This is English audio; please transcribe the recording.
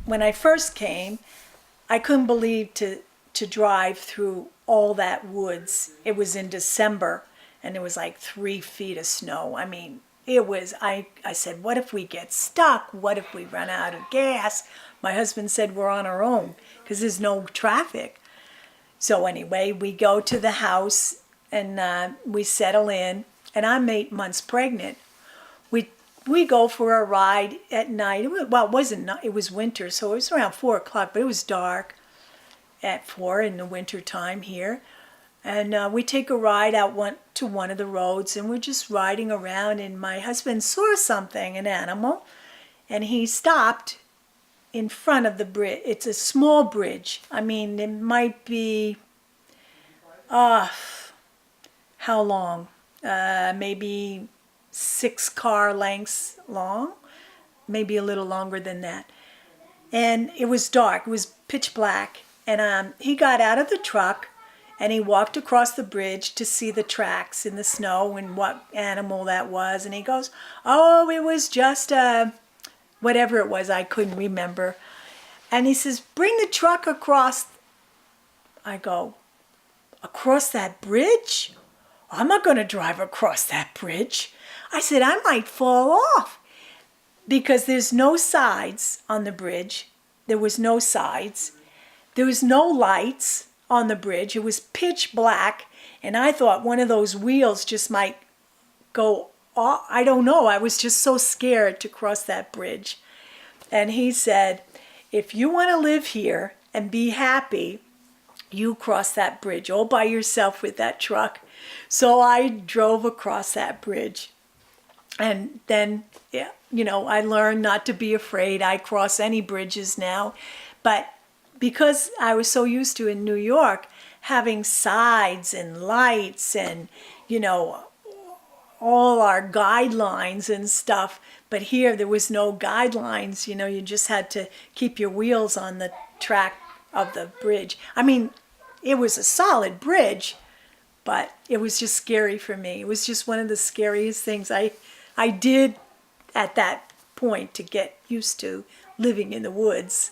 when I first came, I couldn't believe to drive through all that woods. It was in December, and there was like 3 feet of snow. I mean, it was, I said, what if we get stuck? What if we run out of gas? My husband said we're on our own because there's no traffic. So anyway, we go to the house and we settle in, and I'm 8 months pregnant. We we go for a ride at night. Well, it wasn't night, it was winter, so it was around 4 o'clock, but it was dark at 4 in the winter time here. And we take a ride out to one of the roads, and we're just riding around, and my husband saw something, an animal, and he stopped in front of the bridge. It's a small bridge. I mean, it might be, how long? Maybe 6 car lengths long, maybe a little longer than that. And it was dark. It was pitch black. And he got out of the truck and he walked across the bridge to see the tracks in the snow and what animal that was. And he goes, "Oh, it was just whatever it was. I couldn't remember." And he says, "Bring the truck across." I go, "Across that bridge? I'm not going to drive across that bridge." I said, "I might fall off." Because there's no sides on the bridge. There was no sides. There was no lights on the bridge. It was pitch black. And I thought one of those wheels just might go off. I don't know. I was just so scared to cross that bridge. And he said, "If you want to live here and be happy, you cross that bridge all by yourself with that truck." So I drove across that bridge. And then, yeah, I learned not to be afraid. I cross any bridges now. But because I was so used to in New York having sides and lights and, all our guidelines and stuff. But here there was no guidelines. You just had to keep your wheels on the track of the bridge. I mean, it was a solid bridge, but it was just scary for me. It was just one of the scariest things I did at that point to get used to living in the woods.